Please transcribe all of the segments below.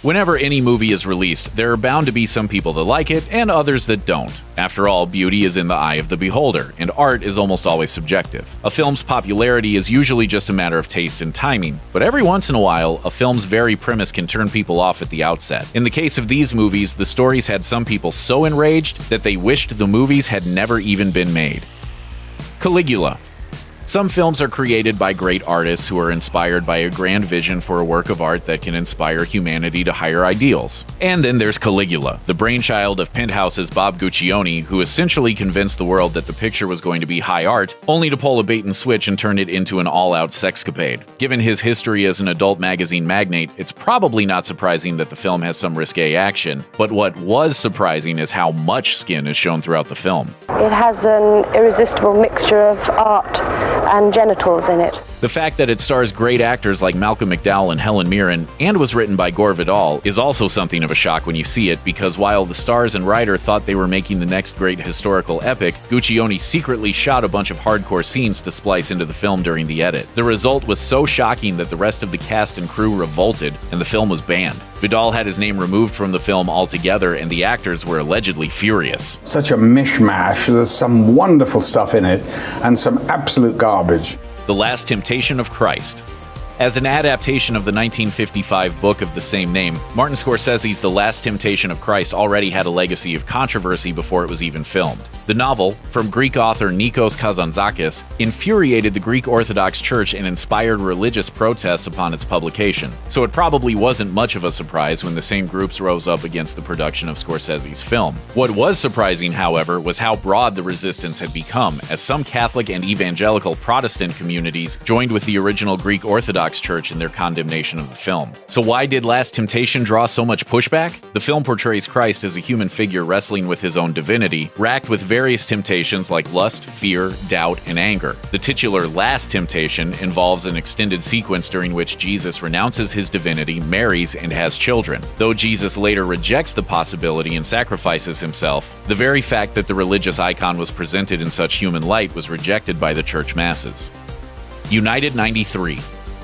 Whenever any movie is released, there are bound to be some people that like it and others that don't. After all, beauty is in the eye of the beholder, and art is almost always subjective. A film's popularity is usually just a matter of taste and timing, but every once in a while, a film's very premise can turn people off at the outset. In the case of these movies, the stories had some people so enraged that they wished the movies had never even been made. Caligula. Some films are created by great artists who are inspired by a grand vision for a work of art that can inspire humanity to higher ideals. And then there's Caligula, the brainchild of Penthouse's Bob Guccione, who essentially convinced the world that the picture was going to be high art, only to pull a bait and switch and turn it into an all-out sexcapade. Given his history as an adult magazine magnate, it's probably not surprising that the film has some risque action, but what was surprising is how much skin is shown throughout the film. It has an irresistible mixture of art and genitals in it. The fact that it stars great actors like Malcolm McDowell and Helen Mirren, and was written by Gore Vidal, is also something of a shock when you see it, because while the stars and writer thought they were making the next great historical epic, Guccione secretly shot a bunch of hardcore scenes to splice into the film during the edit. The result was so shocking that the rest of the cast and crew revolted, and the film was banned. Vidal had his name removed from the film altogether, and the actors were allegedly furious. Such a mishmash. There's some wonderful stuff in it, and some absolute garbage. The Last Temptation of Christ. As an adaptation of the 1955 book of the same name, Martin Scorsese's The Last Temptation of Christ already had a legacy of controversy before it was even filmed. The novel, from Greek author Nikos Kazantzakis, infuriated the Greek Orthodox Church and inspired religious protests upon its publication, so it probably wasn't much of a surprise when the same groups rose up against the production of Scorsese's film. What was surprising, however, was how broad the resistance had become, as some Catholic and evangelical Protestant communities joined with the original Greek Orthodox Church in their condemnation of the film. So why did Last Temptation draw so much pushback? The film portrays Christ as a human figure wrestling with his own divinity, racked with various temptations like lust, fear, doubt, and anger. The titular Last Temptation involves an extended sequence during which Jesus renounces his divinity, marries, and has children. Though Jesus later rejects the possibility and sacrifices himself, the very fact that the religious icon was presented in such human light was rejected by the church masses. United 93.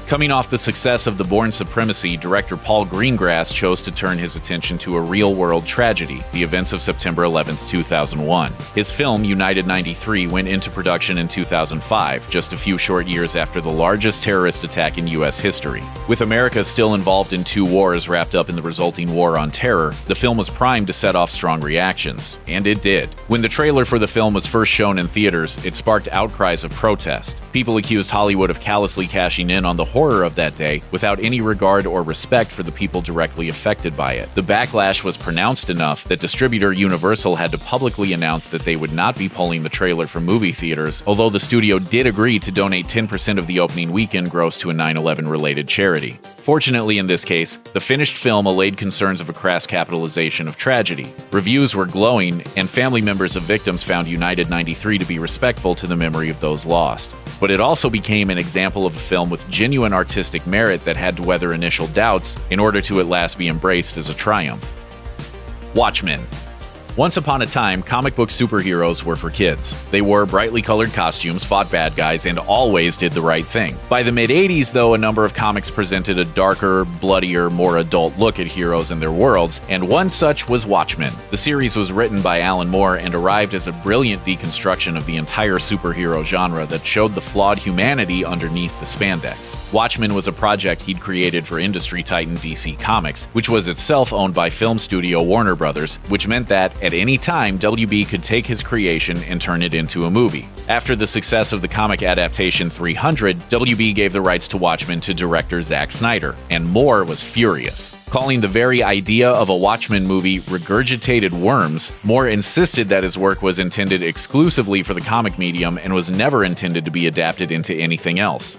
Coming off the success of The Bourne Supremacy, director Paul Greengrass chose to turn his attention to a real-world tragedy, the events of September 11, 2001. His film, United 93, went into production in 2005, just a few short years after the largest terrorist attack in U.S. history. With America still involved in two wars wrapped up in the resulting war on terror, the film was primed to set off strong reactions. And it did. When the trailer for the film was first shown in theaters, it sparked outcries of protest. People accused Hollywood of callously cashing in on the horror of that day without any regard or respect for the people directly affected by it. The backlash was pronounced enough that distributor Universal had to publicly announce that they would not be pulling the trailer from movie theaters, although the studio did agree to donate 10% of the opening weekend gross to a 9/11 related charity. Fortunately, in this case, the finished film allayed concerns of a crass capitalization of tragedy. Reviews were glowing, and family members of victims found United 93 to be respectful to the memory of those lost. But it also became an example of a film with genuine artistic merit that had to weather initial doubts in order to at last be embraced as a triumph. Watchmen. Once upon a time, comic book superheroes were for kids. They wore brightly colored costumes, fought bad guys, and always did the right thing. By the mid-'80s, though, a number of comics presented a darker, bloodier, more adult look at heroes and their worlds, and one such was Watchmen. The series was written by Alan Moore and arrived as a brilliant deconstruction of the entire superhero genre that showed the flawed humanity underneath the spandex. Watchmen was a project he'd created for industry titan DC Comics, which was itself owned by film studio Warner Brothers, which meant that, at any time, WB could take his creation and turn it into a movie. After the success of the comic adaptation 300, WB gave the rights to Watchmen to director Zack Snyder, and Moore was furious. Calling the very idea of a Watchmen movie regurgitated worms, Moore insisted that his work was intended exclusively for the comic medium and was never intended to be adapted into anything else.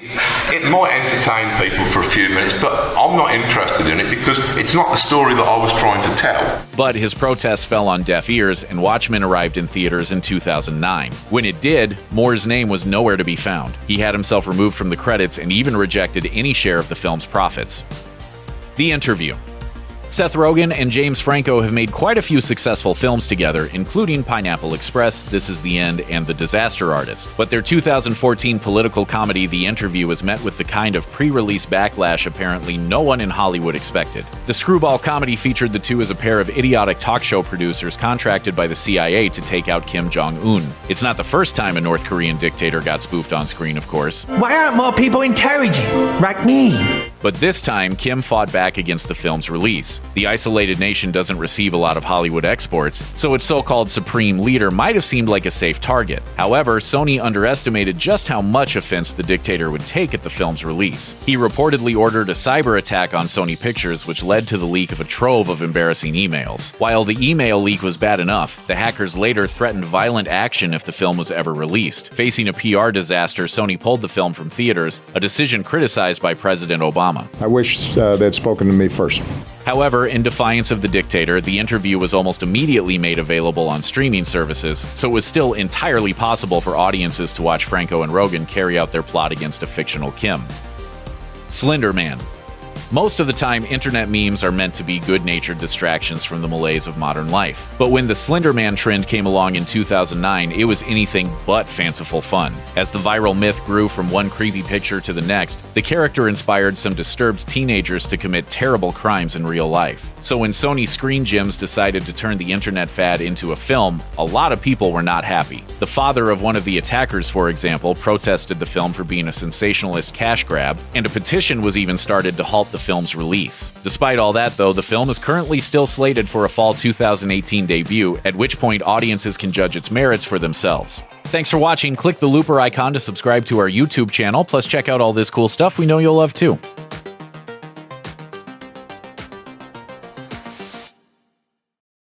It might entertain people for a few minutes, but I'm not interested in it because it's not the story that I was trying to tell. But his protests fell on deaf ears, and Watchmen arrived in theaters in 2009. When it did, Moore's name was nowhere to be found. He had himself removed from the credits and even rejected any share of the film's profits. The Interview. Seth Rogen and James Franco have made quite a few successful films together, including Pineapple Express, This Is the End, and The Disaster Artist. But their 2014 political comedy, The Interview, was met with the kind of pre-release backlash apparently no one in Hollywood expected. The screwball comedy featured the two as a pair of idiotic talk show producers contracted by the CIA to take out Kim Jong-un. It's not the first time a North Korean dictator got spoofed on screen, of course. Why aren't more people intelligent, like me? But this time, Kim fought back against the film's release. The isolated nation doesn't receive a lot of Hollywood exports, so its so-called supreme leader might have seemed like a safe target. However, Sony underestimated just how much offense the dictator would take at the film's release. He reportedly ordered a cyber attack on Sony Pictures, which led to the leak of a trove of embarrassing emails. While the email leak was bad enough, the hackers later threatened violent action if the film was ever released. Facing a PR disaster, Sony pulled the film from theaters, a decision criticized by President Obama. I wish they'd spoken to me first. However, in defiance of the dictator, The Interview was almost immediately made available on streaming services, so it was still entirely possible for audiences to watch Franco and Rogen carry out their plot against a fictional Kim. Slender Man. Most of the time, internet memes are meant to be good-natured distractions from the malaise of modern life. But when the Slender Man trend came along in 2009, it was anything but fanciful fun. As the viral myth grew from one creepy picture to the next, the character inspired some disturbed teenagers to commit terrible crimes in real life. So when Sony Screen Gems decided to turn the internet fad into a film, a lot of people were not happy. The father of one of the attackers, for example, protested the film for being a sensationalist cash grab, and a petition was even started to halt the film's release. Despite all that, though, the film is currently still slated for a fall 2018 debut, at which point audiences can judge its merits for themselves. Thanks for watching. Click the looper icon to subscribe to our YouTube channel, plus check out all this cool stuff we know you'll love too.